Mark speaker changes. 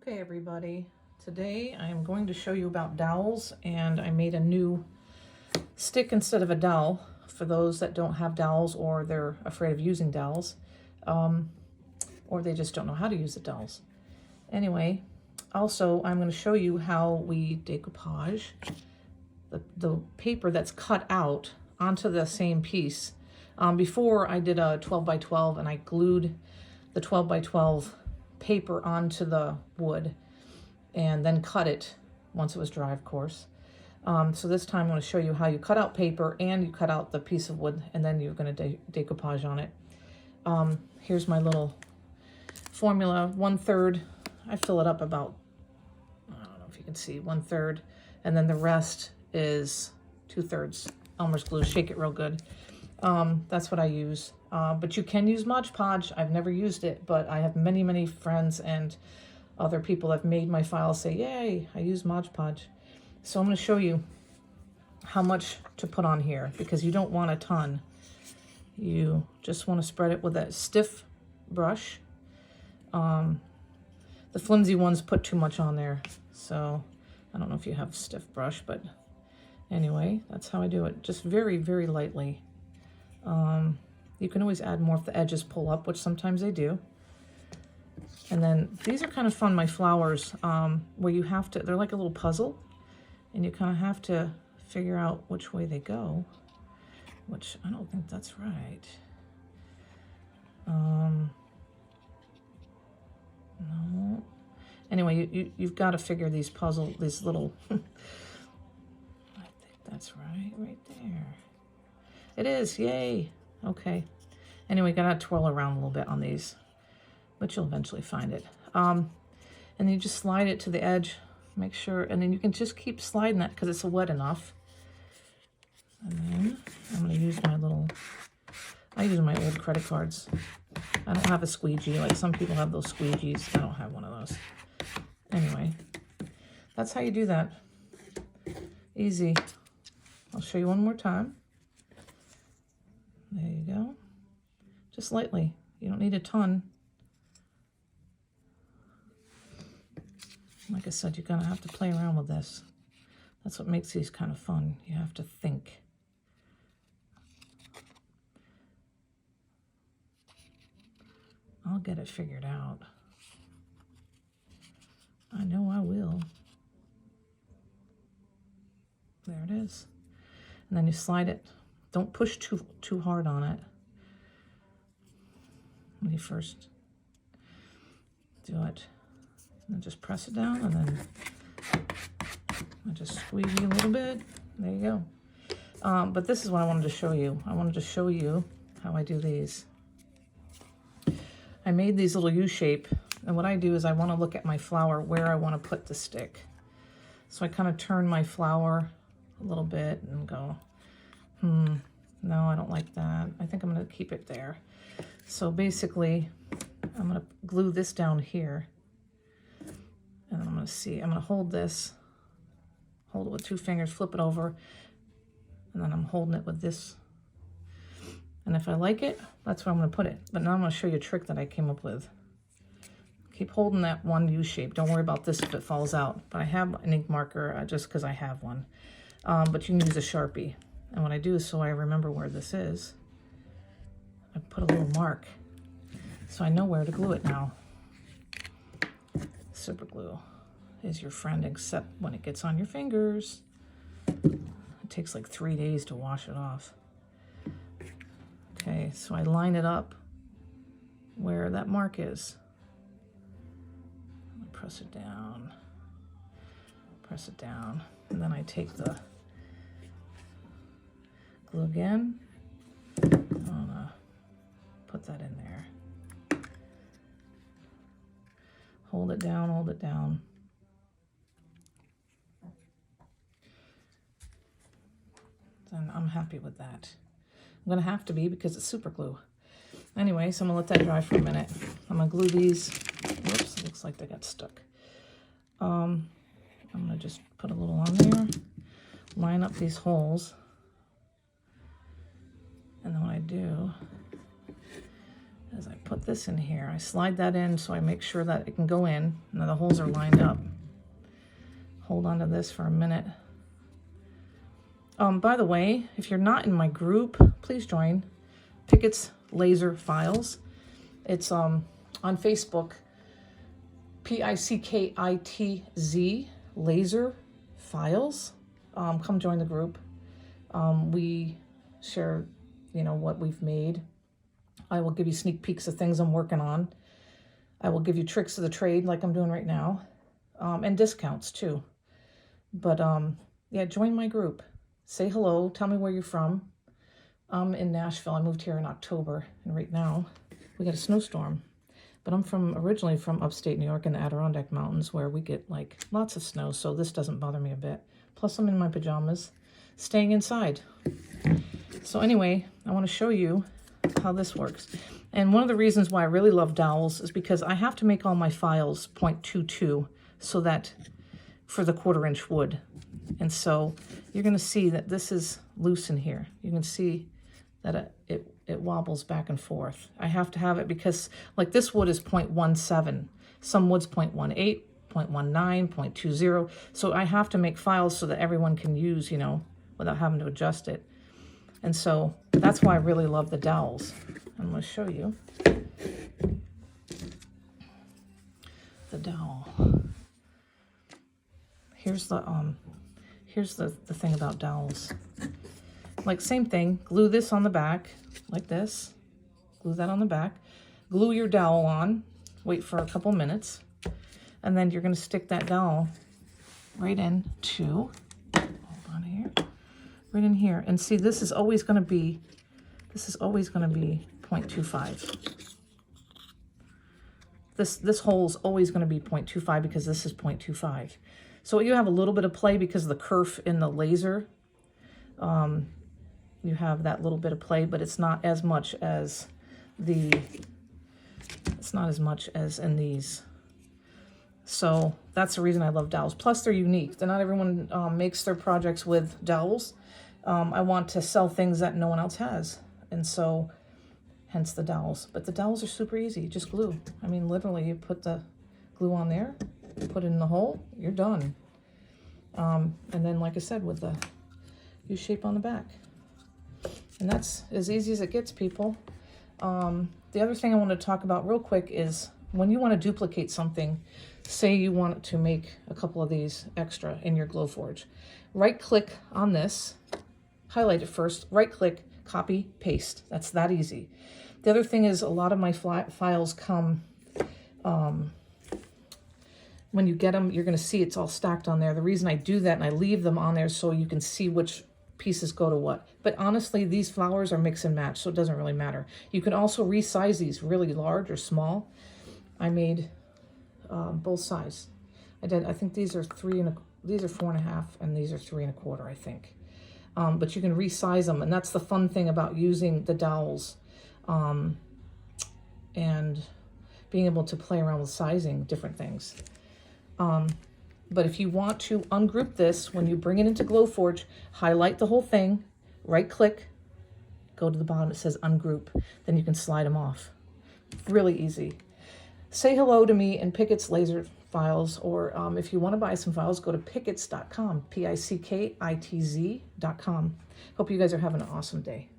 Speaker 1: Okay, everybody, today I am going to show you about dowels, and I made a new stick instead of a dowel for those that don't have dowels or they're afraid of using dowels, or they just don't know how to use the dowels. Anyway, also I'm going to show you how we decoupage the paper that's cut out onto the same piece. Before I did a 12 by 12 and I glued the 12 by 12 paper onto the wood and then cut it once it was dry, of course. So this time I'm going to show you how you cut out paper and you cut out the piece of wood, and then you're going to decoupage on it. Here's my little formula. 1/3, I fill it up about, I don't know if you can see, 1/3, and then the rest is 2/3 Elmer's glue. Shake it real good. That's what I use. But you can use Mod Podge. I've never used it, but I have many friends and other people that have made my files say, yay, I use Mod Podge. So I'm going to show you how much to put on here, because you don't want a ton. You just want to spread it with a stiff brush. The flimsy ones put too much on there, so I don't know if you have a stiff brush, but anyway, that's how I do it. Just very lightly. You can always add more if the edges pull up, which sometimes they do. And then these are kind of fun, my flowers, where you have to, they're like a little puzzle, and you kind of have to figure out which way they go, which I don't think that's right. No. Anyway, you've got to figure these little, I think that's right there. It is, yay. Okay. Anyway, gotta twirl around a little bit on these, but you'll eventually find it. And then you just slide it to the edge, make sure, and then you can just keep sliding that because it's wet enough. And then I'm gonna use I use my old credit cards. I don't have a squeegee, like some people have those squeegees. I don't have one of those. Anyway, that's how you do that. Easy. I'll show you one more time. There you go. Just lightly. You don't need a ton. Like I said, you're going to have to play around with this. That's what makes these kind of fun. You have to think. I'll get it figured out. I know I will. There it is. And then you slide it. Don't push too hard on it when you first do it. And then just press it down, and then I just squeeze you a little bit. There you go. But this is what I wanted to show you. I wanted to show you how I do these. I made these little U-shape, and what I do is I want to look at my flower where I want to put the stick. So I kind of turn my flower a little bit and go, no, I don't like that. I think I'm going to keep it there. So basically, I'm going to glue this down here. And I'm going to hold this, hold it with 2 fingers, flip it over, and then I'm holding it with this. And if I like it, that's where I'm going to put it. But now I'm going to show you a trick that I came up with. Keep holding that one U shape. Don't worry about this if it falls out. But I have an ink marker just because I have one. But you can use a Sharpie. And what I do is, so I remember where this is, I put a little mark so I know where to glue it now. Super glue is your friend, except when it gets on your fingers. It takes like 3 days to wash it off. Okay, so I line it up where that mark is. Press it down, and then I take the glue again. I'm gonna put that in there. Hold it down. And I'm happy with that. I'm gonna have to be because it's super glue. Anyway, so I'm gonna let that dry for a minute. I'm gonna glue these. Whoops, it looks like they got stuck. I'm gonna just put a little on there, line up these holes. And then what I do as I put this in here, I slide that in so I make sure that it can go in. Now the holes are lined up. Hold on to this for a minute. By the way, if you're not in my group, please join Pickitz Laser Files. It's on Facebook, Pickitz Laser Files. Come join the group. We share, you know, what we've made. I will give you sneak peeks of things I'm working on. I will give you tricks of the trade like I'm doing right now, and discounts too. But yeah, join my group. Say hello. Tell me where you're from. I'm in Nashville. I moved here in October, and right now we got a snowstorm. But I'm originally from upstate New York in the Adirondack Mountains, where we get like lots of snow, so this doesn't bother me a bit. Plus I'm in my pajamas, staying inside. So anyway, I want to show you how this works. And one of the reasons why I really love dowels is because I have to make all my files 0.22 so that for the 1/4 inch wood. And so you're going to see that this is loose in here. You can see that it wobbles back and forth. I have to have it because like this wood is 0.17. Some wood's 0.18, 0.19, 0.20. So I have to make files so that everyone can use, you know, without having to adjust it. And so that's why I really love the dowels. I'm going to show you the dowel. Here's the thing about dowels. Like same thing, glue this on the back like this. Glue that on the back. Glue your dowel on. Wait for a couple minutes. And then you're going to stick that dowel right into, hold on here, right in here. And see, this is always going to be 0.25. This hole is always going to be 0.25 because this is 0.25. So you have a little bit of play because of the kerf in the laser. You have that little bit of play, but it's not as much as in these. So that's the reason I love dowels. Plus they're unique. Not everyone makes their projects with dowels. I want to sell things that no one else has. And so hence the dowels. But the dowels are super easy. Just glue. I mean, literally you put the glue on there, put it in the hole, you're done. And then, like I said, with the U-shape on the back. And that's as easy as it gets, people. The other thing I want to talk about real quick is when you want to duplicate something, say you want to make a couple of these extra in your Glowforge. Right-click on this, highlight it first, right-click, copy, paste. That's that easy. The other thing is a lot of my files come, when you get them, you're going to see it's all stacked on there. The reason I do that and I leave them on there so you can see which pieces go to what. But honestly, these flowers are mix and match, so it doesn't really matter. You can also resize these really large or small. I made both sides. I think these are 4.5 and these are 3.25, I think. But you can resize them, and that's the fun thing about using the dowels and being able to play around with sizing different things. But if you want to ungroup this, when you bring it into Glowforge, highlight the whole thing, right-click, go to the bottom, it says ungroup. Then you can slide them off. Really easy. Say hello to me in Pickitz Laser Files, or if you want to buy some files, go to pickitz.com, Pickitz.com. Hope you guys are having an awesome day.